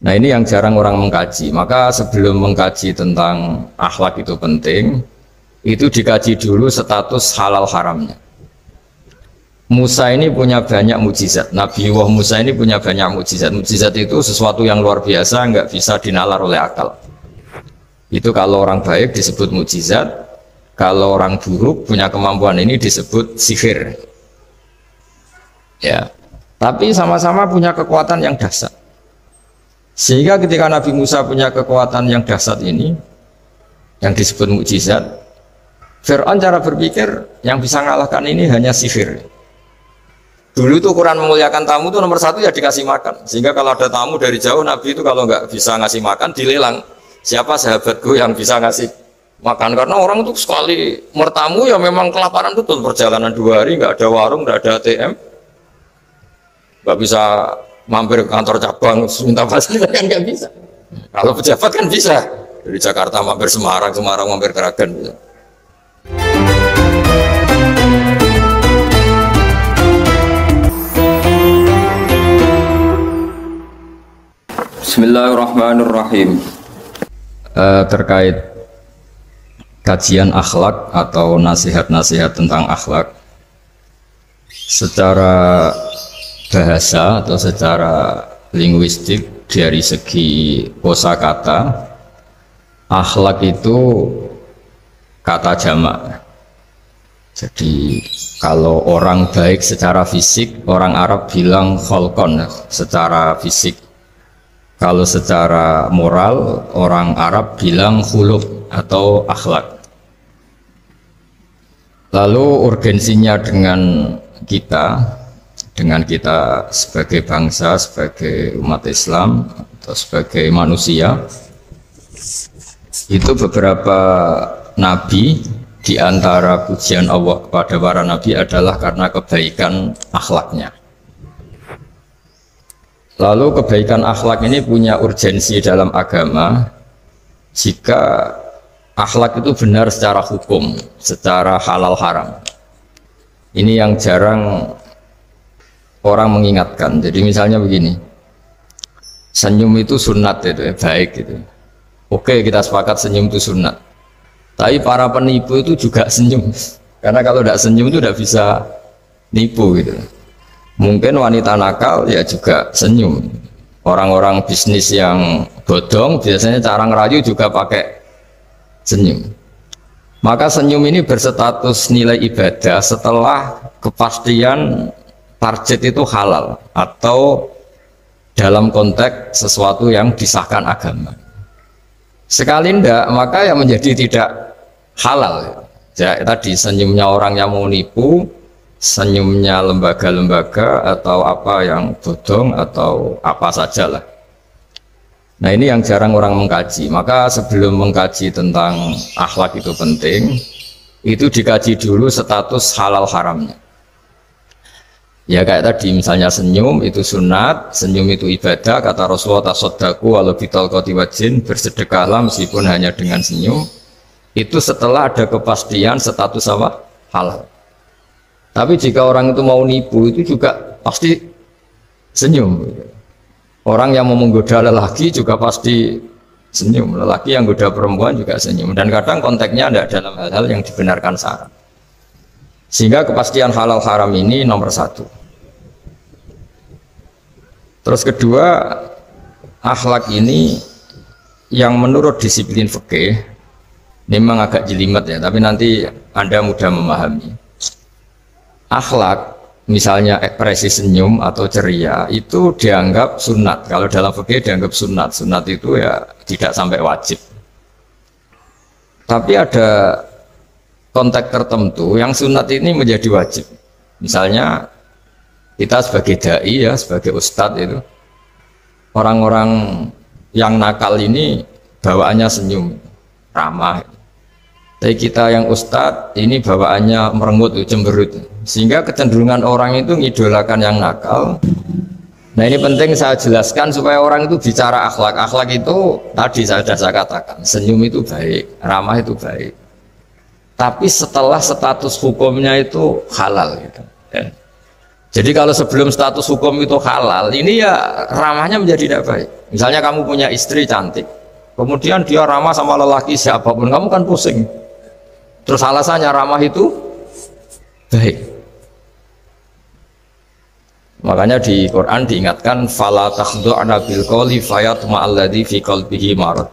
Nah ini yang jarang orang mengkaji. Maka sebelum mengkaji tentang akhlak itu penting, itu dikaji dulu status halal haramnya. Musa ini punya banyak mukjizat. Nabi Musa ini punya banyak mukjizat. Mukjizat itu sesuatu yang luar biasa, nggak bisa dinalar oleh akal. Itu kalau orang baik disebut mukjizat, kalau orang buruk punya kemampuan ini disebut sihir. Ya, tapi sama-sama punya kekuatan yang dahsyat. Sehingga ketika Nabi Musa punya kekuatan yang dahsyat ini, yang disebut mukjizat, Fir'aun cara berpikir yang bisa mengalahkan ini hanya sihir. Dulu tuh ukuran memuliakan tamu tuh nomor satu ya dikasih makan. Sehingga kalau ada tamu dari jauh, Nabi itu kalau nggak bisa ngasih makan dilelang. Siapa sahabatku yang bisa ngasih makan? Karena orang itu sekali bertamu ya memang kelaparan betul. Perjalanan 2 hari nggak ada warung, nggak ada ATM, nggak bisa mampir ke kantor cabang minta fasilitas kan nggak bisa. Kalau pejabat kan bisa. Dari Jakarta mampir Semarang, Semarang mampir Kragen. Bisa. Bismillahirrahmanirrahim. Terkait kajian akhlak atau nasihat-nasihat tentang akhlak secara bahasa atau secara linguistik dari segi kosakata, akhlak itu kata jamak. Jadi kalau orang baik secara fisik, orang Arab bilang kholqon secara fisik. Kalau secara moral, orang Arab bilang khuluq atau akhlak. Lalu urgensinya dengan kita sebagai bangsa, sebagai umat Islam atau sebagai manusia, itu beberapa nabi di antara pujian Allah kepada para nabi adalah karena kebaikan akhlaknya. Lalu kebaikan akhlak ini punya urgensi dalam agama jika akhlak itu benar secara hukum, secara halal haram. Ini yang jarang orang mengingatkan. Jadi misalnya begini, senyum itu sunat itu baik gitu. Oke, kita sepakat senyum itu sunat. Tapi para penipu itu juga senyum. Karena kalau tidak senyum itu tidak bisa nipu gitu. Mungkin wanita nakal ya juga senyum. Orang-orang bisnis yang bodong biasanya cara ngerayu juga pakai senyum. Maka senyum ini berstatus nilai ibadah setelah kepastian target itu halal atau dalam konteks sesuatu yang disahkan agama. Sekali ndak, maka yang menjadi tidak halal. Ya, tadi senyumnya orang yang mau nipu, senyumnya lembaga-lembaga atau apa yang bodong atau apa sajalah. Nah ini yang jarang orang mengkaji. Maka sebelum mengkaji tentang akhlak itu penting, itu dikaji dulu status halal haramnya. Ya kayak tadi misalnya senyum itu sunat, senyum itu ibadah, kata Rasulullah tasaddaku walau bitalqati wajhin, bersedekahlah meskipun hanya dengan senyum. Itu setelah ada kepastian status apa? Halal. Tapi jika orang itu mau nipu itu juga pasti senyum. Orang yang mau menggoda lelaki juga pasti senyum. Lelaki yang goda perempuan juga senyum. Dan kadang konteksnya ada dalam hal-hal yang dibenarkan syarak. Sehingga kepastian halal haram ini nomor satu. Terus kedua, akhlak ini yang menurut disiplin fikih memang agak jelimet ya, tapi nanti Anda mudah memahami. Akhlak, misalnya ekspresi senyum atau ceria, itu dianggap sunat. Kalau dalam fikih dianggap sunat. Sunat itu ya tidak sampai wajib. Tapi ada konteks tertentu yang sunat ini menjadi wajib. Misalnya kita sebagai dai ya, sebagai ustadz itu, orang-orang yang nakal ini bawaannya senyum, ramah. Tapi kita yang ustadz ini bawaannya merengut, cemberut, sehingga kecenderungan orang itu ngidolakan yang nakal. Nah ini penting saya jelaskan supaya orang itu bicara akhlak. Akhlak itu tadi saya katakan, senyum itu baik, ramah itu baik. Tapi setelah status hukumnya itu halal gitu. Ya. Jadi kalau sebelum status hukum itu halal, ini ya ramahnya menjadi tidak baik. Misalnya kamu punya istri cantik, kemudian dia ramah sama lelaki siapapun, kamu kan pusing. Terus alasannya ramah itu baik. Makanya di Quran diingatkan fala takhdu'na bil qawli fayatma alladzi fi qalbihi marad.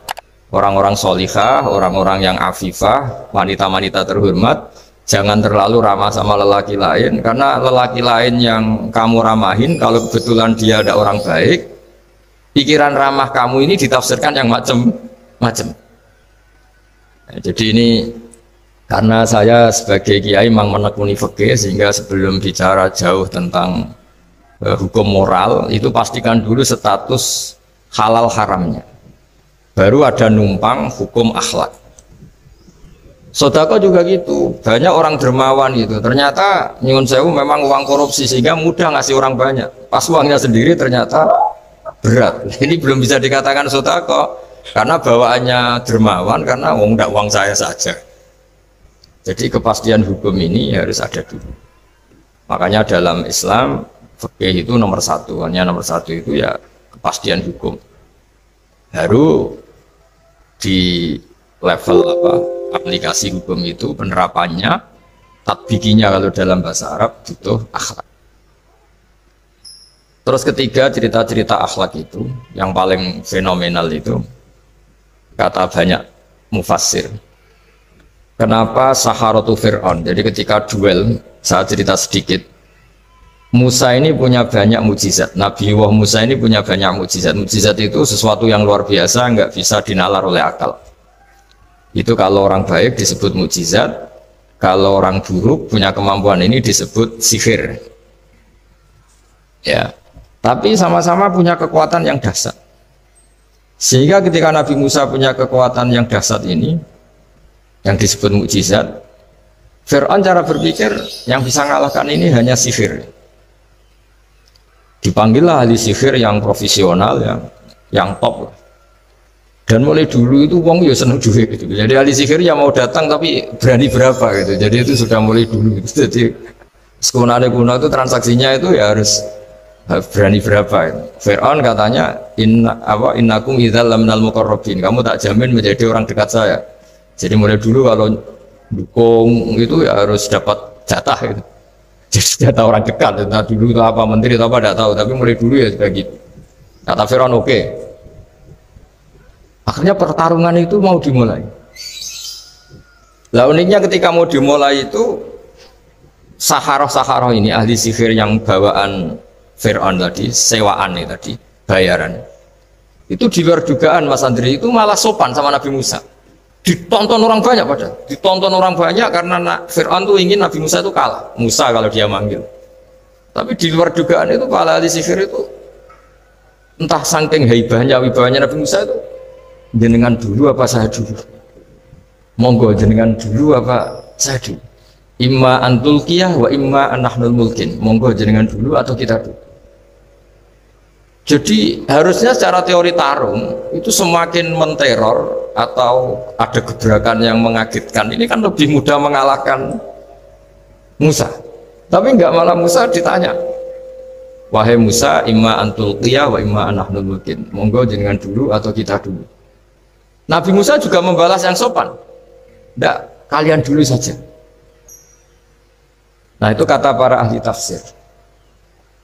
Orang-orang solihah, orang-orang yang afifah, wanita-wanita terhormat, jangan terlalu ramah sama lelaki lain, karena lelaki lain yang kamu ramahin kalau kebetulan dia ada orang baik, pikiran ramah kamu ini ditafsirkan yang macam-macam. Nah, jadi ini karena saya sebagai kiai memang menekuni fikih, sehingga sebelum bicara jauh tentang hukum moral itu pastikan dulu status halal haramnya, baru ada numpang hukum akhlak. Sodako juga gitu, banyak orang dermawan gitu, ternyata nyun sewu memang uang korupsi sehingga mudah ngasih orang banyak, pas uangnya sendiri ternyata berat. Ini belum bisa dikatakan sodako karena bawaannya dermawan, karena uang saya saja. Jadi kepastian hukum ini harus ada dulu. Makanya dalam Islam fikih itu nomor satu, hanya nomor satu itu ya kepastian hukum. Baru di level aplikasi hukum itu penerapannya, tatbikinya kalau dalam bahasa Arab butuh akhlak. Terus ketiga, cerita-cerita akhlak itu yang paling fenomenal itu kata banyak mufassir. Kenapa Saharatu Fir'aun? Jadi ketika duel, saya cerita sedikit. Musa ini punya banyak mukjizat. Nabi Musa ini punya banyak mukjizat. Mukjizat itu sesuatu yang luar biasa, nggak bisa dinalar oleh akal. Itu kalau orang baik disebut mukjizat, kalau orang buruk punya kemampuan ini disebut sihir. Ya, tapi sama-sama punya kekuatan yang dahsyat. Sehingga ketika Nabi Musa punya kekuatan yang dahsyat ini, yang disebut mukjizat, Fir'aun cara berpikir yang bisa mengalahkan ini hanya sihir. Dipanggillah ahli sihir yang profesional, yang top. Dan mulai dulu itu wong ya seneng duit gitu. Jadi ahli sihir yang mau datang tapi berani berapa gitu. Jadi itu sudah mulai dulu gitu. Jadi sekunade kuno itu transaksinya itu ya harus berani berapa gitu. Fir'aun katanya innakum idzal laminal muqarrabin. Kamu tak jamin menjadi orang dekat saya. Jadi mulai dulu kalau dukung itu ya harus dapat jatah gitu. Jadi jatah orang dekat. Nah, dulu itu apa menteri atau apa tidak tahu, tapi mulai dulu ya sudah gitu. Kata Fir'aun oke. Akhirnya pertarungan itu mau dimulai. Lah uniknya ketika mau dimulai itu Saharoh ini ahli sihir yang bawaan Fir'aun tadi, sewaan nih tadi, bayaran. Itu di luar dugaan Mas Andri, itu malah sopan sama Nabi Musa. Ditonton orang banyak padahal. Ditonton orang banyak karena Fir'aun tuh ingin Nabi Musa itu kalah. Musa kalau dia manggil. Tapi di luar dugaan itu para ahli sihir itu entah saking wibahnya Nabi Musa itu, jenengan dulu apa saya dulu? Monggo jenengan dulu apa saya dulu? Imma antulkiyah wa imma anahnul mulkin. Monggo jenengan dulu atau kita dulu. Jadi harusnya secara teori tarung itu semakin menteror atau ada gebrakan yang mengagetkan, ini kan lebih mudah mengalahkan Musa. Tapi enggak, malah Musa ditanya, wahai Musa, imma antulkiyah wa imma anahnul mulkin. Monggo jenengan dulu atau kita dulu. Nabi Musa juga membalas yang sopan. Enggak, kalian dulu saja. Nah itu kata para ahli tafsir.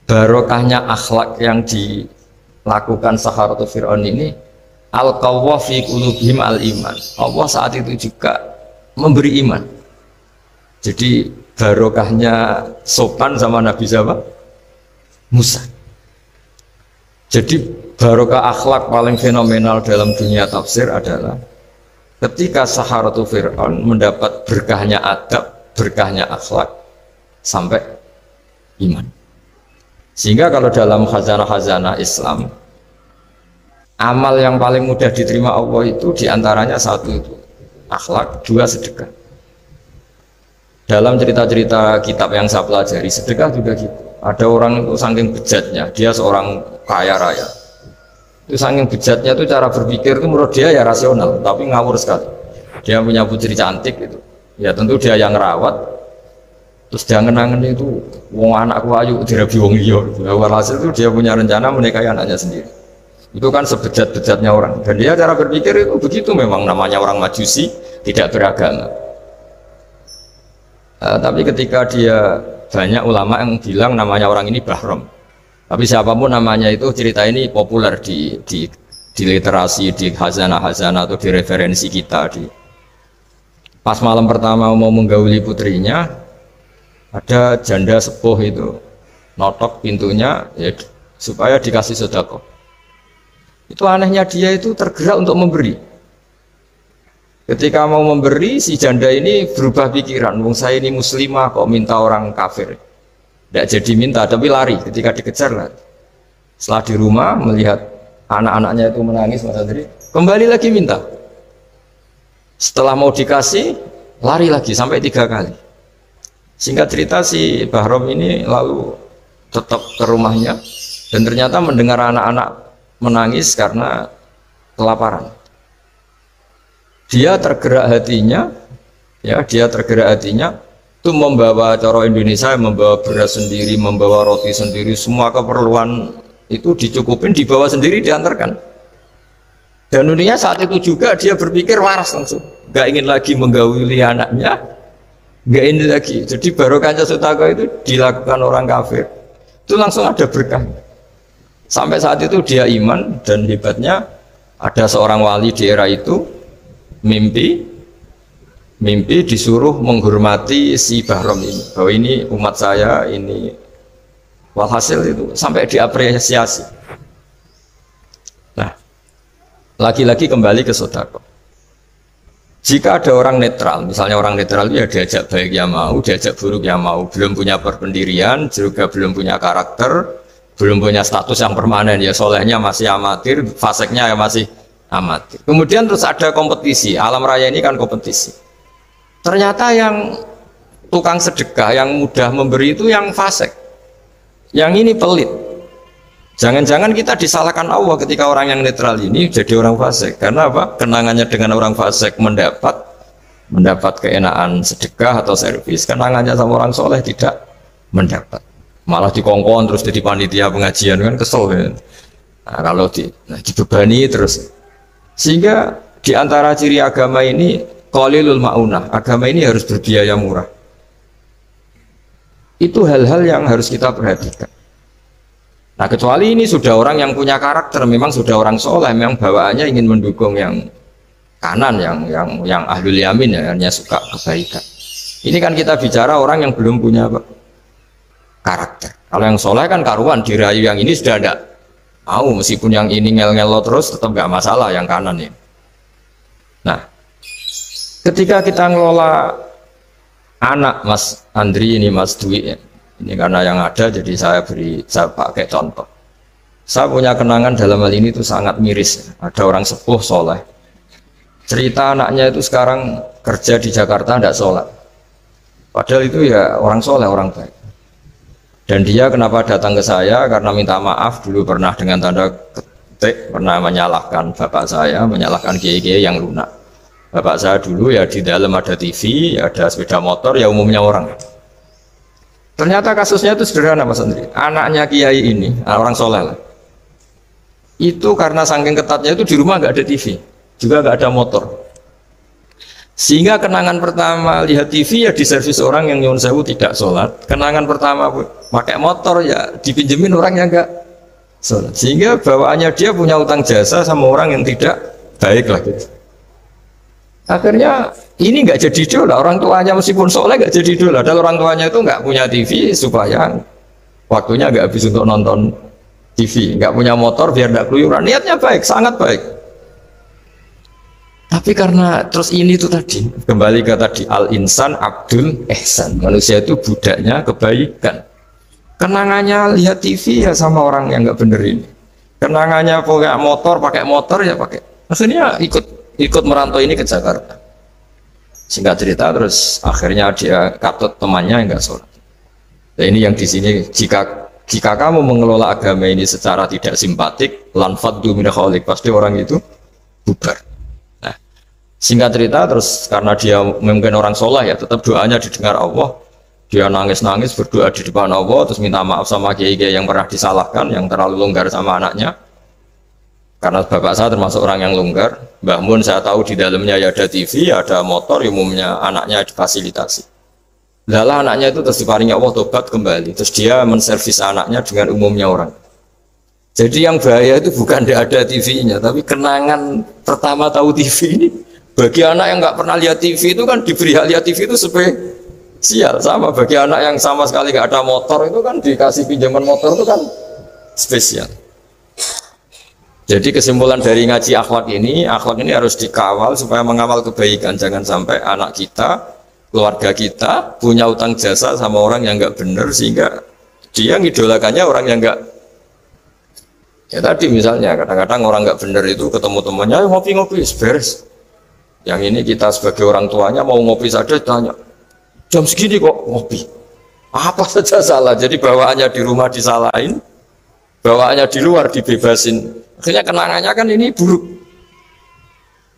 Barokahnya akhlak yang dilakukan Saharatu Fir'aun ini, al-qawwa fi qulubihim al-iman. Allah saat itu juga memberi iman. Jadi barokahnya sopan sama Nabi siapa? Musa. Jadi barokah akhlak paling fenomenal dalam dunia tafsir adalah ketika Saharatu Fir'aun mendapat berkahnya adab, berkahnya akhlak sampai iman. Sehingga kalau dalam khazanah-khazanah Islam, amal yang paling mudah diterima Allah itu diantaranya satu itu akhlak, dua sedekah. Dalam cerita-cerita kitab yang saya pelajari, sedekah juga gitu. Ada orang itu saking bejatnya, dia seorang kaya raya. Itu saking bejatnya itu cara berpikir itu menurut dia ya rasional, tapi ngawur sekali. Dia punya putri cantik gitu. Ya tentu dia yang rawat. Terus dia ngenangan itu, wong anakku ayu dirabi wong liya. Walhasil itu dia punya rencana menikahi anaknya sendiri. Itu kan sebejat-bejatnya orang. Dan dia cara berpikir itu begitu, memang namanya orang Majusi, tidak beragama. Tapi ketika dia, banyak ulama yang bilang namanya orang ini Bahram. Tapi siapapun namanya itu, cerita ini populer di literasi, di hazanah-hazanah atau di referensi kita. Pas malam pertama mau menggauli putrinya, ada janda sepuh itu notok pintunya ya, supaya dikasih sedekah. Itu anehnya dia itu tergerak untuk memberi. Ketika mau memberi, si janda ini berubah pikiran, wong saya ini muslimah kok minta orang kafir. Tidak jadi minta, tapi lari ketika dikejar lari. Setelah di rumah melihat anak-anaknya itu menangis, Mas Andri kembali lagi minta. Setelah mau dikasih, lari lagi sampai 3 kali. Singkat cerita si Bahram ini lalu tetap ke rumahnya dan ternyata mendengar anak-anak menangis karena kelaparan. Dia tergerak hatinya, ya dia tergerak hatinya itu membawa cara Indonesia, membawa beras sendiri, membawa roti sendiri, semua keperluan itu dicukupin, dibawa sendiri, diantarkan. Dan uniknya saat itu juga dia berpikir waras langsung, nggak ingin lagi menggauli anaknya, nggak ingin lagi. Jadi barokahnya sedekah itu dilakukan orang kafir, itu langsung ada berkah. Sampai saat itu dia iman, dan hebatnya ada seorang wali di era itu mimpi disuruh menghormati si Bahram ini, bahwa ini umat saya ini. Walhasil itu sampai diapresiasi. Nah, lagi-lagi kembali ke sedekah. Jika ada orang netral, misalnya orang netral itu ya diajak baik ya mau, diajak buruk ya mau, belum punya perpendirian, juga belum punya karakter, belum punya status yang permanen, ya solehnya masih amatir, faseknya ya masih amatir. Kemudian terus ada kompetisi, alam raya ini kan kompetisi. Ternyata yang tukang sedekah, yang mudah memberi itu yang fasek, yang ini pelit. Jangan-jangan kita disalahkan Allah ketika orang yang netral ini jadi orang fasik. Karena apa? Kenangannya dengan orang fasik mendapat keenaan sedekah atau servis, kenangannya sama orang soleh tidak mendapat. Malah dikongkon terus jadi panitia pengajian, kan kesel kan. Nah, kalau dibebani terus. Sehingga diantara ciri agama ini qalilul ma'unah, agama ini harus berbiaya murah. Itu hal-hal yang harus kita perhatikan. Nah, kecuali ini sudah orang yang punya karakter, memang sudah orang soleh, memang bawaannya ingin mendukung yang kanan, yang ahlul yamin, ya, hanya suka kebaikan. Ini kan kita bicara orang yang belum punya apa? Karakter. Kalau yang soleh kan karuan, dirayu yang ini sudah ada mau, meskipun yang ini ngel-ngelo terus tetap nggak masalah yang kanan ini. Nah, ketika kita ngelola anak Mas Andri ini, Mas Dwi ini karena yang ada jadi saya pakai contoh. Saya punya kenangan dalam hal ini itu sangat miris. Ada orang sepuh soleh, cerita anaknya itu sekarang kerja di Jakarta tidak sholat, padahal itu ya orang soleh, orang baik. Dan dia kenapa datang ke saya? Karena minta maaf dulu pernah dengan tanda ketik pernah menyalahkan bapak saya, menyalahkan kiai-kiai yang lunak. Bapak saya dulu ya di dalam ada TV, ada sepeda motor, ya umumnya orang. Ternyata kasusnya itu sederhana Mas Andri. Anaknya kiai ini, orang soleh lah, itu karena saking ketatnya itu di rumah nggak ada TV, juga nggak ada motor. Sehingga kenangan pertama lihat TV ya di servis orang yang nyuwun sewu tidak sholat. Kenangan pertama pakai motor ya dipinjemin orang yang nggak sholat. Sehingga bawaannya dia punya utang jasa sama orang yang tidak baik lah gitu. Akhirnya ini nggak jadi idola, orang tuanya meskipun soleh nggak jadi idola. Dan orang tuanya itu nggak punya TV supaya waktunya nggak habis untuk nonton TV, nggak punya motor biar nggak keluyuran. Niatnya baik, sangat baik. Tapi karena terus ini tuh tadi kembali ke tadi al-insan abdul ihsan, manusia itu budaknya kebaikan. Kenangannya lihat TV ya sama orang yang nggak bener ini. Kenangannya pakai motor ya pakai. Maksudnya ikut merantau ini ke Jakarta. Singkat cerita terus akhirnya dia katut temannya yang nggak sholat. Nah, ini yang di sini jika kamu mengelola agama ini secara tidak simpatik, lanfaddu min khaliq, pasti orang itu bubar. Nah, singkat cerita terus karena dia mungkin orang soleh ya tetap doanya didengar Allah, Dia nangis-nangis berdoa di depan Allah, terus minta maaf sama kiai-kiai yang pernah disalahkan, yang terlalu longgar sama anaknya. Karena bapak saya termasuk orang yang longgar. Mbah Mun saya tahu di dalamnya ya ada TV, ada motor, umumnya anaknya difasilitasi. Lalu anaknya itu terus diparingi Allah tobat kembali. Terus dia menservis anaknya dengan umumnya orang. Jadi yang bahaya itu bukan tidak ada TV-nya, tapi kenangan pertama tahu TV ini. Bagi anak yang nggak pernah lihat TV itu kan diberi hak lihat TV itu spesial. Sama bagi anak yang sama sekali nggak ada motor itu kan dikasih pinjaman motor itu kan spesial. Jadi kesimpulan dari ngaji akhlak ini harus dikawal supaya mengawal kebaikan. Jangan sampai anak kita, keluarga kita punya utang jasa sama orang yang nggak benar sehingga dia ngidolakannya orang yang nggak. Ya tadi misalnya kadang-kadang orang nggak benar itu ketemu temannya, ayo ngopi-ngopi, beres. Yang ini kita sebagai orang tuanya mau ngopi saja tanya, jam segini kok ngopi? Apa saja salah, jadi bawaannya di rumah disalahin, bawaannya di luar dibebasin. Akhirnya kenangannya kan ini buruk.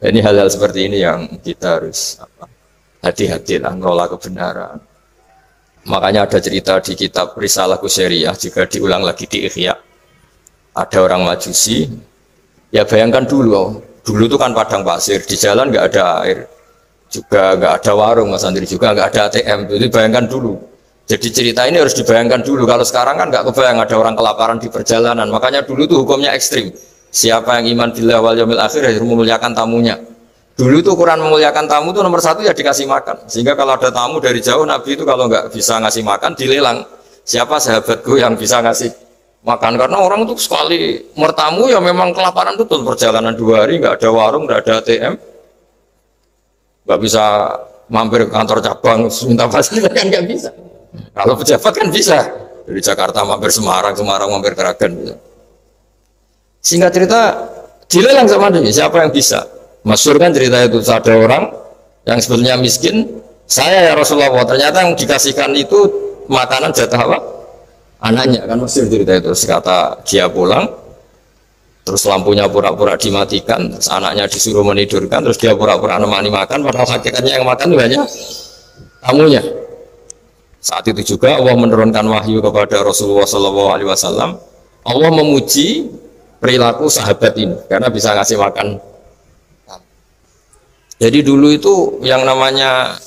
Ini hal-hal seperti ini yang kita harus hati-hati lah ngelola kebenaran. Makanya ada cerita di kitab Risalah Qusairiyah juga diulang lagi di Ihya. Ada orang Majusi, ya bayangkan dulu itu kan padang pasir, di jalan nggak ada air, juga nggak ada warung, Mas Andri, juga nggak ada ATM. Jadi bayangkan dulu. Jadi cerita ini harus dibayangkan dulu. Kalau sekarang kan nggak kebayang ada orang kelaparan di perjalanan. Makanya dulu tuh hukumnya ekstrim. Siapa yang iman billah wal yaumil akhir harus memuliakan tamunya. Dulu tuh ukuran memuliakan tamu tuh nomor satu ya dikasih makan. Sehingga kalau ada tamu dari jauh, Nabi itu kalau nggak bisa ngasih makan dilelang. Siapa sahabatku yang bisa ngasih makan? Karena orang itu sekali mertamu ya memang kelaparan betul. Perjalanan 2 hari nggak ada warung, nggak ada ATM, nggak bisa mampir ke kantor cabang minta fasilitas kan nggak bisa. Kalau pejabat kan bisa dari Jakarta mampir Semarang mampir Kragen bisa. Singkat cerita dilelang sama dia, siapa yang bisa? Masyhur kan cerita itu, ada orang yang sebetulnya miskin, saya ya Rasulullah, ternyata yang dikasihkan itu makanan jatah apa? Anaknya, kan masyhur cerita itu. Kata dia pulang, terus lampunya pura-pura dimatikan, terus anaknya disuruh menidurkan, terus dia pura-pura nemani makan, padahal hakikatnya yang makan itu hanya tamunya. Saat itu juga Allah menurunkan wahyu kepada Rasulullah SAW. Allah memuji perilaku sahabat ini karena bisa ngasih makan. Jadi dulu itu yang namanya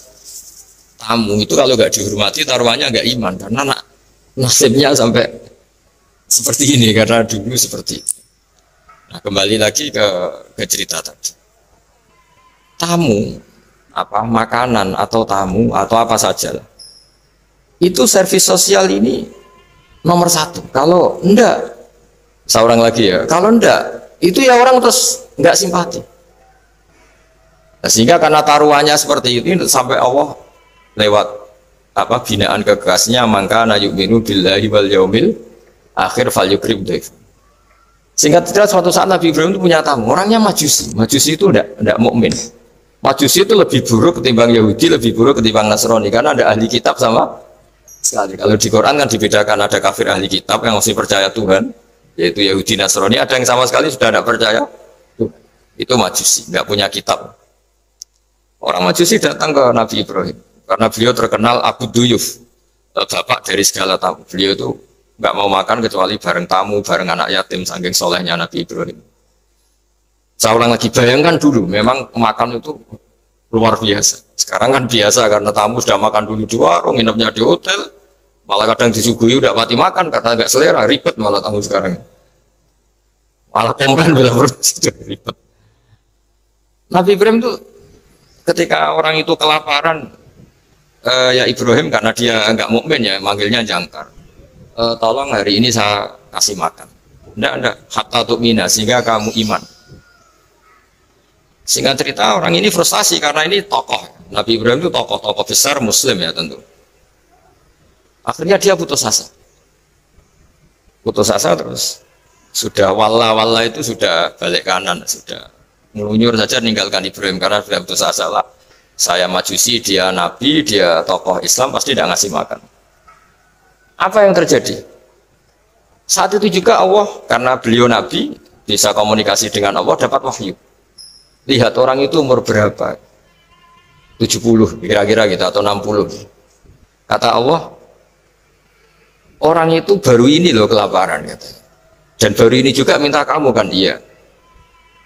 tamu itu kalau nggak dihormati taruhannya nggak iman, karena nasibnya sampai seperti ini karena dulu seperti itu. Nah, kembali lagi ke cerita tadi. Tamu apa makanan atau tamu atau apa saja lah. Itu servis sosial ini nomor 1. Kalau enggak, seorang lagi ya, kalau enggak, itu ya orang terus enggak simpati. Nah, sehingga karena taruhannya seperti itu sampai Allah lewat apa binaan kekasihnya, maka na yu'minu billahi wal yaumil akhir falyukrim dhaif. Sehingga tidak suatu saat Nabi Ibrahim itu punya tamu, orangnya Majusi. Majusi itu enggak mukmin. Majusi itu lebih buruk ketimbang Yahudi, lebih buruk ketimbang Nasrani karena ada ahli kitab sama sekali. Kalau di Quran kan dibedakan, ada kafir ahli kitab yang masih percaya Tuhan, yaitu Yahudi Nasrani, ada yang sama sekali sudah tidak percaya Tuhan. Itu Majusi, nggak punya kitab. Orang Majusi datang ke Nabi Ibrahim karena beliau terkenal Abu Duyuf, bapak dari segala tamu. Beliau itu nggak mau makan kecuali bareng tamu, bareng anak yatim, saking solehnya Nabi Ibrahim. Saya ulang lagi, bayangkan dulu, memang makan itu luar biasa. Sekarang kan biasa karena tamu sudah makan dulu di warung, nginepnya di hotel, malah kadang disuguhi udah mati makan karena nggak selera, ribet malah tamu sekarang. Malah komplain bila sudah ribet. Nabi Ibrahim itu ketika orang itu kelaparan, ya Ibrahim karena dia nggak mukmin ya, manggilnya jangkar. Tolong hari ini saya kasih makan. Enggak, hatta tu'mina, sehingga kamu iman. Singkat cerita orang ini frustasi karena ini tokoh. Nabi Ibrahim itu tokoh-tokoh besar Muslim ya tentu. Akhirnya dia putus asa. Putus asa terus sudah wala itu sudah balik kanan, sudah melunyur saja meninggalkan Ibrahim karena sudah putus asa lah. Saya Majusi, dia Nabi, dia tokoh Islam, pasti tidak ngasih makan. Apa yang terjadi? Saat itu juga Allah, karena beliau Nabi, bisa komunikasi dengan Allah, dapat wahyu. Lihat orang itu umur berapa? 70 kira-kira gitu atau 60. Kata Allah, orang itu baru ini loh kelaparan katanya. Dan baru ini juga minta kamu kan, iya.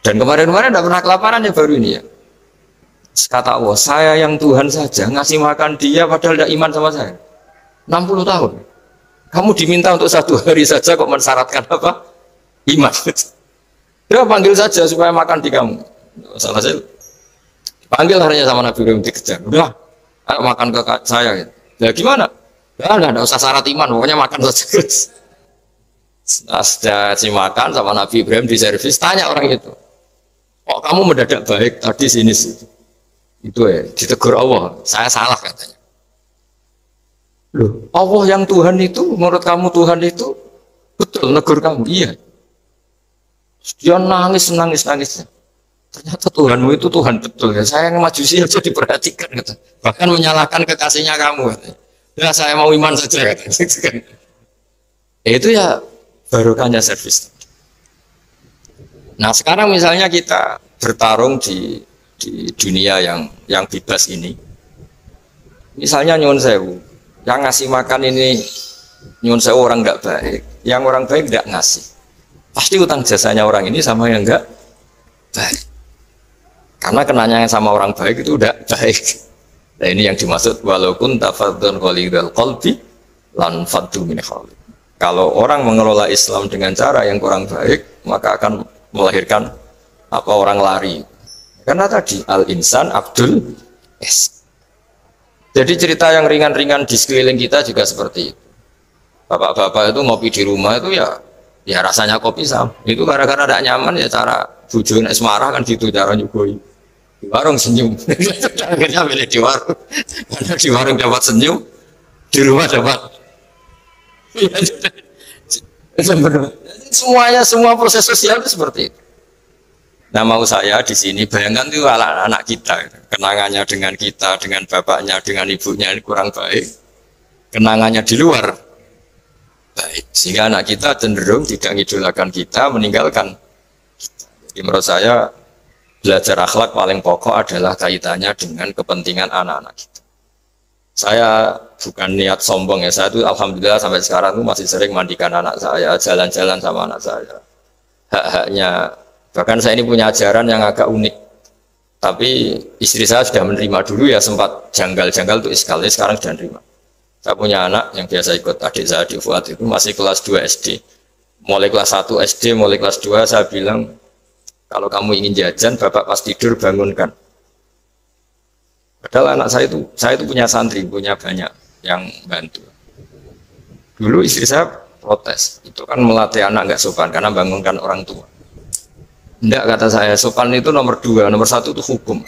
Dan kemarin-kemarin tidak pernah kelaparan ya baru ini ya. Kata Allah, saya yang Tuhan saja ngasih makan dia padahal tidak iman sama saya. 60 tahun. Kamu diminta untuk 1 hari saja kok mensyaratkan apa? Iman. Ya panggil saja supaya makan di kamu. Salah saya. Panggil harinya sama Nabi Ibrahim dikejar. Udah, ayo makan ke saya. Gitu. Ya gimana? Ya enggak usah syarat iman, pokoknya makan saja. Sudah si makan sama Nabi Ibrahim di servis, tanya orang itu. Kok kamu mendadak baik tadi sini situ? Itu ya, ditegur Allah. Saya salah katanya. Loh, Allah yang Tuhan itu, menurut kamu Tuhan itu betul negur kamu? Iya. Dia nangis. Ternyata Tuhanmu itu Tuhan betul ya. Saya yang majusi aja diperhatikan kata. Bahkan menyalahkan kekasihnya kamu kata. Ya saya mau iman saja kata. Itu ya barokahnya servis. Nah sekarang misalnya kita bertarung di dunia yang bebas ini. Misalnya nyuwun sewu, yang ngasih makan ini nyuwun sewu orang nggak baik, yang orang baik nggak ngasih. Pasti utang jasanya orang ini sama yang nggak baik. Karena kenanya sama orang baik itu udah baik. Nah ini yang dimaksud walaupun tafadzun qalidul qalbi lan faddu min khali. Kalau orang mengelola Islam dengan cara yang kurang baik, maka akan melahirkan apa orang lari. Karena tadi al-insan abdul es. Jadi cerita yang ringan-ringan di sekeliling kita juga seperti itu. Bapak-bapak itu ngopi di rumah itu ya rasanya kopi sama. Itu gara-gara tidak nyaman ya cara bujukin marah kan gitu cara nyugoi. Di warung senyum. Akhirnya milih di warung. Karena di warung dapat senyum, di rumah dapat. Semua proses sosial itu seperti itu. Nah mau saya di sini bayangkan itu anak-anak kita, kenangannya dengan kita, dengan bapaknya, dengan ibunya ini kurang baik, kenangannya di luar baik, sehingga anak kita cenderung tidak ngidolakan kita, meninggalkan kita. Jadi menurut saya belajar akhlak paling pokok adalah kaitannya dengan kepentingan anak-anak kita. Saya bukan niat sombong ya, saya itu alhamdulillah sampai sekarang itu masih sering mandikan anak saya, jalan-jalan sama anak saya. Hak-haknya. Bahkan saya ini punya ajaran yang agak unik. Tapi istri saya sudah menerima dulu ya, sempat janggal-janggal untuk sekali, sekarang sudah menerima. Saya punya anak yang biasa ikut adik saya di Fuad itu masih kelas 2 SD. Mulai kelas 1 SD, mulai kelas 2 saya bilang, kalau kamu ingin jajan, bapak pas tidur bangunkan. Padahal anak saya itu punya santri, punya banyak yang bantu. Dulu istri saya protes, itu kan melatih anak nggak sopan karena bangunkan orang tua. Enggak, kata saya, sopan itu nomor 2, nomor 1 itu hukum.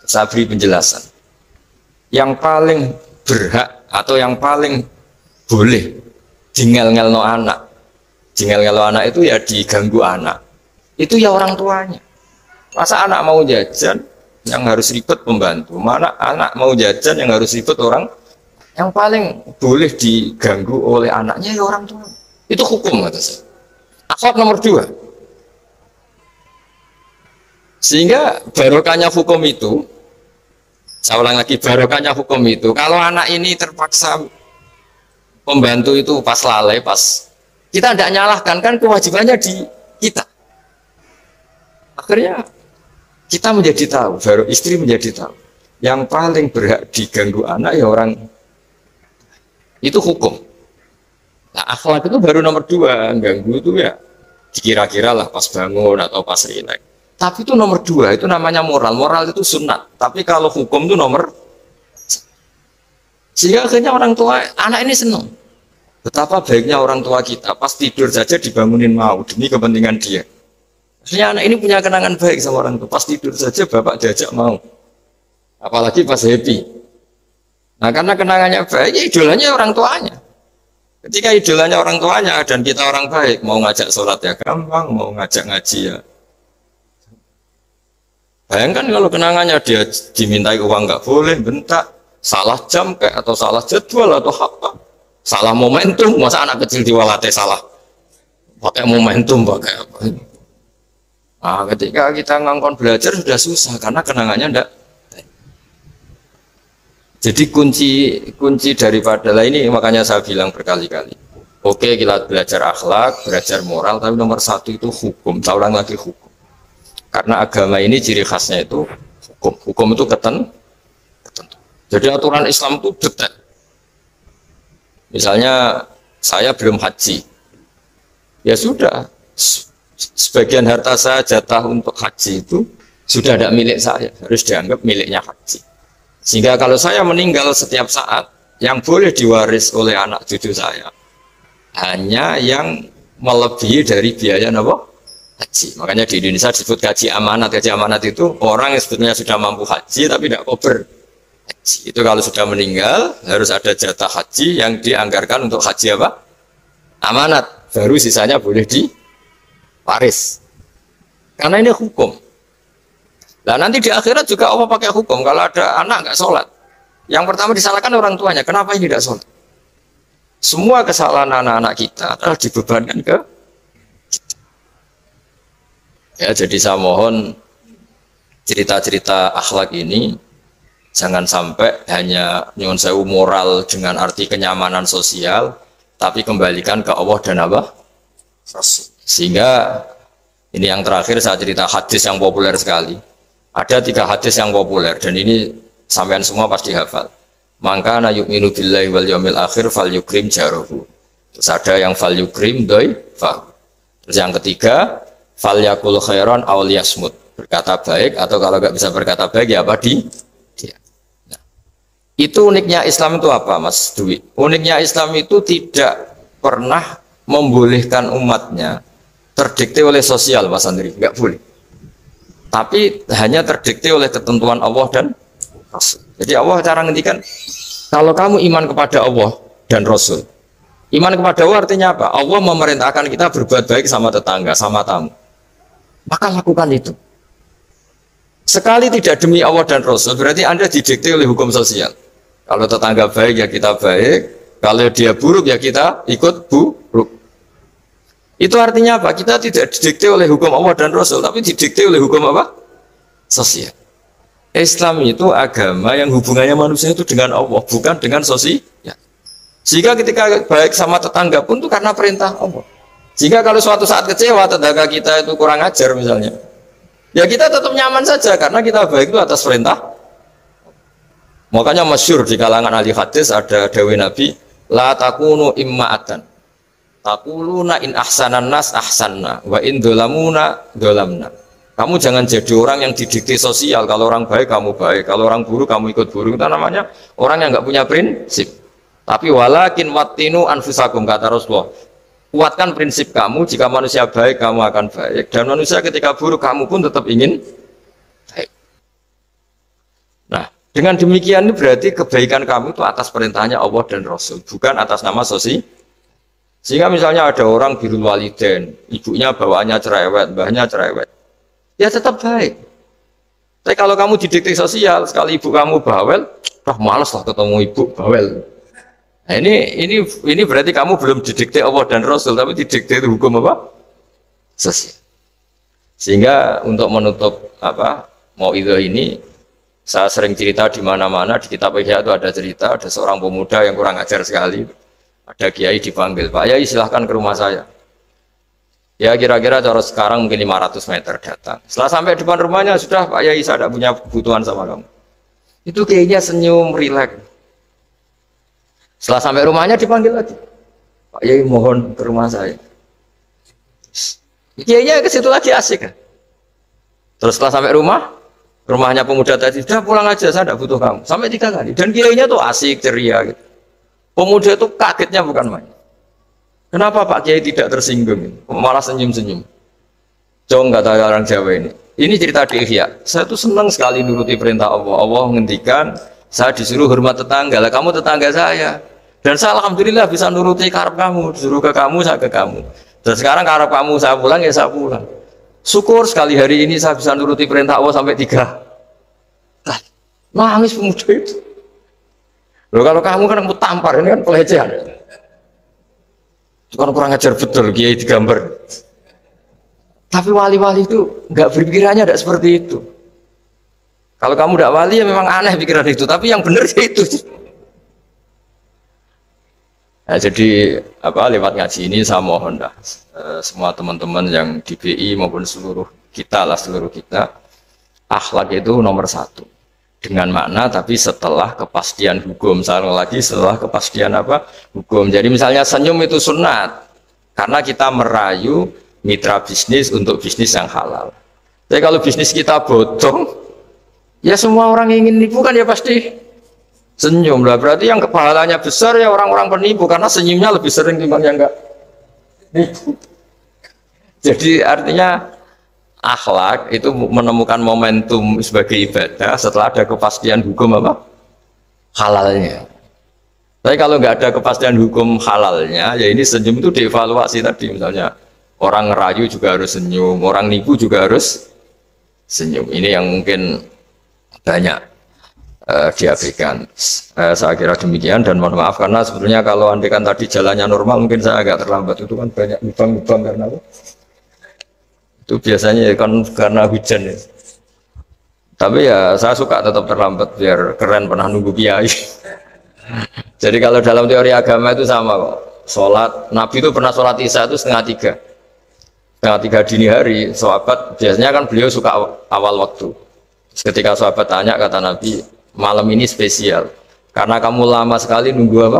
Saya beri penjelasan. Yang paling berhak atau yang paling boleh jingel-ngelno anak. Jingel-ngelno anak itu ya diganggu anak. Itu ya orang tuanya. Masa anak mau jajan yang harus ribet pembantu? Mana anak mau jajan yang harus ribet orang? Yang paling boleh diganggu oleh anaknya ya orang tua. Itu hukum kata saya. Akhlak nomor 2. Sehingga barokahnya hukum itu, saya ulang lagi, barokahnya hukum itu, kalau anak ini terpaksa pembantu itu pas lalai, pas kita tidak nyalahkan, kan kewajibannya di kita. Akhirnya kita menjadi tahu, baru istri menjadi tahu, yang paling berhak diganggu anak ya orang itu hukum. Nah akhlak itu baru nomor 2, ganggu itu ya dikira-kira lah pas bangun atau pas rileks. Tapi itu nomor 2, itu namanya moral. Moral itu sunat. Tapi kalau hukum itu nomor. Sehingga akhirnya orang tua, anak ini senang. Betapa baiknya orang tua kita, pas tidur saja dibangunin mau, demi kepentingan dia. Akhirnya anak ini punya kenangan baik sama orang tua. Pas tidur saja bapak diajak mau. Apalagi pas happy. Nah karena kenangannya baik, ya idolanya orang tuanya. Ketika idolanya orang tuanya, dan kita orang baik, mau ngajak sholat ya gampang, mau ngajak ngaji ya. Bayangkan kalau kenangannya dia dimintai uang nggak boleh, bentak, salah jam kayak atau salah jadwal atau apa, salah momentum, masa anak kecil diwalate salah pakai momentum pakai apa? Nah, ketika kita ngangkon belajar sudah susah karena kenangannya enggak. Jadi kunci daripada lah ini makanya saya bilang berkali-kali. Oke, kita belajar akhlak, belajar moral, tapi nomor satu itu hukum. Saya ulang lagi hukum. Karena agama ini ciri khasnya itu hukum. Hukum itu ketentu. Jadi aturan Islam itu detail. Misalnya saya belum haji, ya sudah. Sebagian harta saya jatah untuk haji itu sudah tidak milik saya, harus dianggap miliknya haji. Sehingga kalau saya meninggal setiap saat, yang boleh diwaris oleh anak cucu saya hanya yang melebihi dari biaya haji. Makanya di Indonesia disebut gaji amanat. Gaji amanat itu orang yang sebetulnya sudah mampu haji tapi tidak kober haji. Itu kalau sudah meninggal harus ada jatah haji yang dianggarkan untuk haji apa? Amanat. Baru sisanya boleh diwaris. Karena ini hukum. Nah nanti di akhirat juga Allah pakai hukum. Kalau ada anak nggak sholat, yang pertama disalahkan orang tuanya. Kenapa ini tidak sholat? Semua kesalahan anak-anak kita adalah dibebankan ke kita. Ya, jadi saya mohon cerita-cerita akhlak ini jangan sampai hanya nyuwun sewu moral dengan arti kenyamanan sosial, tapi kembalikan ke Allah dan apa? Sehingga ini yang terakhir saya cerita hadis yang populer sekali. Ada 3 hadis yang populer dan ini sampean semua pasti hafal. Maka na yu'minu billahi wal yaumil akhir fal yukrim jarahu. Terus ada yang fal yukrim doifa. Terus yang ketiga fal yakul khairan aw liyasmut. Berkata baik atau kalau nggak bisa berkata baik ya apa dia. Nah, itu uniknya Islam itu apa Mas Dwi? Uniknya Islam itu tidak pernah membolehkan umatnya terdikte oleh sosial Mas Andri, nggak boleh. Tapi hanya terdikte oleh ketentuan Allah dan Rasul. Jadi Allah cara ngendikan, kalau kamu iman kepada Allah dan Rasul, iman kepada Allah artinya apa? Allah memerintahkan kita berbuat baik sama tetangga, sama tamu. Maka lakukan itu. Sekali tidak demi Allah dan Rasul, berarti Anda didikte oleh hukum sosial. Kalau tetangga baik ya kita baik, kalau dia buruk ya kita ikut buruk. Itu artinya apa? Kita tidak didikte oleh hukum Allah dan Rasul, tapi didikte oleh hukum apa? Sosial. Islam itu agama yang hubungannya manusia itu dengan Allah, bukan dengan sosial. Sehingga ketika baik sama tetangga pun itu karena perintah Allah. Sehingga kalau suatu saat kecewa tetangga kita itu kurang ajar misalnya, ya kita tetap nyaman saja karena kita baik itu atas perintah. Makanya masyhur di kalangan ahli hadis ada dawuh Nabi, la takunu imma'atan. Taquluna in ahsanan nas ahsanna wa in dolamuna dolamna. Kamu jangan jadi orang yang didikte sosial. Kalau orang baik kamu baik, kalau orang buruk kamu ikut buruk. Itu namanya orang yang nggak punya prinsip. Tapi walakin wattinu anfusakum, kata Rasulullah. Kuatkan prinsip kamu, jika manusia baik kamu akan baik, dan manusia ketika buruk kamu pun tetap ingin baik. Nah, dengan demikian ini berarti kebaikan kamu itu atas perintahnya Allah dan Rasul, bukan atas nama sosial. Sehingga misalnya ada orang birrul walidain, ibunya bawaannya cerewet, mbahnya cerewet, ya tetap baik. Tapi kalau kamu didikte sosial, sekali ibu kamu bawel, malas lah ketemu ibu bawel. Nah, ini berarti kamu belum didikte Allah dan Rasul, tapi didikte itu hukum apa? Sosial. Sehingga untuk menutup mauidhah ini, saya sering cerita di mana-mana di kitab Ihya itu ada cerita, ada seorang pemuda yang kurang ajar sekali. Ada kiai dipanggil, Pak Yai silahkan ke rumah saya. Ya kira-kira cara sekarang mungkin 500 meter datang. Setelah sampai depan rumahnya, sudah Pak Yai saya tidak punya kebutuhan sama kamu. Itu kiainya senyum, rileks. Setelah sampai rumahnya dipanggil lagi, Pak Yai mohon ke rumah saya. Kiainya ke situ lagi asik kan. Terus setelah sampai rumahnya pemuda tadi, sudah pulang aja saya tidak butuh kamu. Sampai 3 kali. Dan kiainya tuh asik, ceria gitu. Pemuda itu kagetnya bukan main. Kenapa Pak Kiai tidak tersinggung? Malah senyum-senyum. Jong kata orang Jawa ini. Ini cerita di Ihya. Saya tuh senang sekali nuruti perintah Allah. Allah menghentikan, saya disuruh hormat tetangga. Lah kamu tetangga saya. Dan saya alhamdulillah bisa nuruti karep kamu. Disuruh ke kamu, saya ke kamu. Dan sekarang karep kamu saya pulang, ya saya pulang. Syukur sekali hari ini saya bisa nuruti perintah Allah sampai 3 kali. Nangis pemuda itu. Loh kalau kamu kan mau tampar, ini kan pelecehan. Itu kan kurang ajar betul, kiai digambar. Tapi wali-wali itu nggak berpikirannya tidak seperti itu. Kalau kamu tidak wali ya memang aneh pikiran itu, tapi yang benar ya itu. Nah, jadi lewat ngaji ini saya mohon dah semua teman-teman yang di BI maupun seluruh kita akhlak itu nomor satu dengan makna tapi setelah kepastian hukum. Misalnya lagi setelah kepastian hukum. Jadi misalnya senyum itu sunat karena kita merayu mitra bisnis untuk bisnis yang halal. Tapi kalau bisnis kita bodong, ya semua orang ingin nipu kan ya pasti senyum lah. Berarti yang pahalanya besar ya orang-orang penipu karena senyumnya lebih sering dibanding yang enggak nipu. Jadi artinya akhlak itu menemukan momentum sebagai ibadah setelah ada kepastian hukum halalnya. Tapi kalau nggak ada kepastian hukum halalnya, ya ini senyum itu dievaluasi tadi. Misalnya orang ngerayu juga harus senyum, orang nipu juga harus senyum. Ini yang mungkin banyak diabaikan. Saya kira demikian dan mohon maaf karena sebetulnya kalau andaikan tadi jalannya normal mungkin saya agak terlambat. Itu kan banyak lubang-lubang karena itu biasanya kan karena hujan ya. Tapi ya saya suka tetap terlambat biar keren pernah nunggu kiai. Jadi kalau dalam teori agama itu sama kok. Sholat Nabi itu pernah sholat isya itu setengah tiga dini hari. Sahabat biasanya kan beliau suka awal waktu. Ketika sahabat tanya kata Nabi, malam ini spesial karena kamu lama sekali nunggu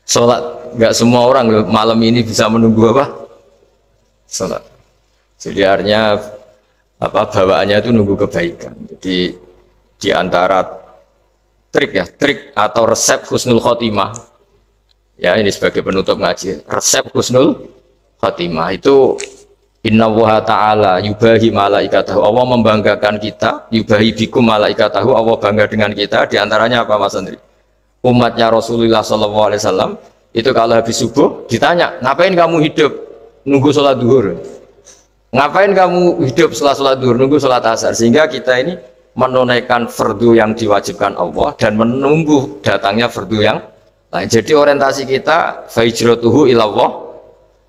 sholat. Nggak semua orang malam ini bisa menunggu sholat. Jadi artinya bawaannya itu nunggu kebaikan. Jadi di antara trik atau resep husnul khotimah ya ini sebagai penutup ngaji, resep husnul khotimah itu innallaha ta'ala yubahi malaikatahu, Allah membanggakan kita, yubahi bikum malaikatahu, Allah bangga dengan kita. Di antaranya apa Mas Andri? Umatnya Rasulullah SAW itu kalau habis subuh ditanya, ngapain kamu hidup nunggu sholat duhur? Ngapain kamu hidup setelah sholat duhur nunggu sholat asar? Sehingga kita ini menunaikan fardu yang diwajibkan Allah dan menunggu datangnya fardu yang lain. Jadi orientasi kita fahijratuhu ilallah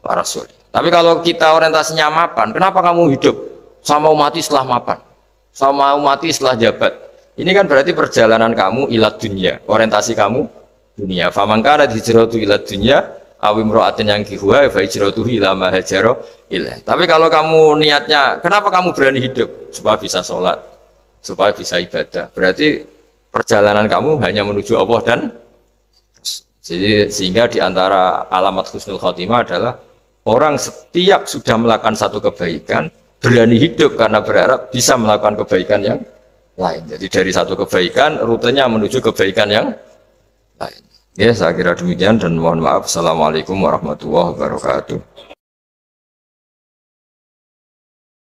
wa rasul. Tapi kalau kita orientasinya mapan, kenapa kamu hidup sama umati setelah mapan, sama umati setelah jabat? Ini kan berarti perjalanan kamu ilat dunia, orientasi kamu dunia. Faman kana hijratu ilat dunia awimro'atin yang kihuwa fahijratuhu ila ma hajara ilaih. Tapi kalau kamu niatnya, kenapa kamu berani hidup? Supaya bisa sholat, supaya bisa ibadah. Berarti perjalanan kamu hanya menuju Allah dan jadi sehingga diantara alamat husnul khotimah adalah orang setiap sudah melakukan satu kebaikan berani hidup karena berharap bisa melakukan kebaikan yang lain. Jadi dari satu kebaikan rutenya menuju kebaikan yang lain. Ya saya kira demikian dan mohon maaf. Assalamualaikum warahmatullahi wabarakatuh.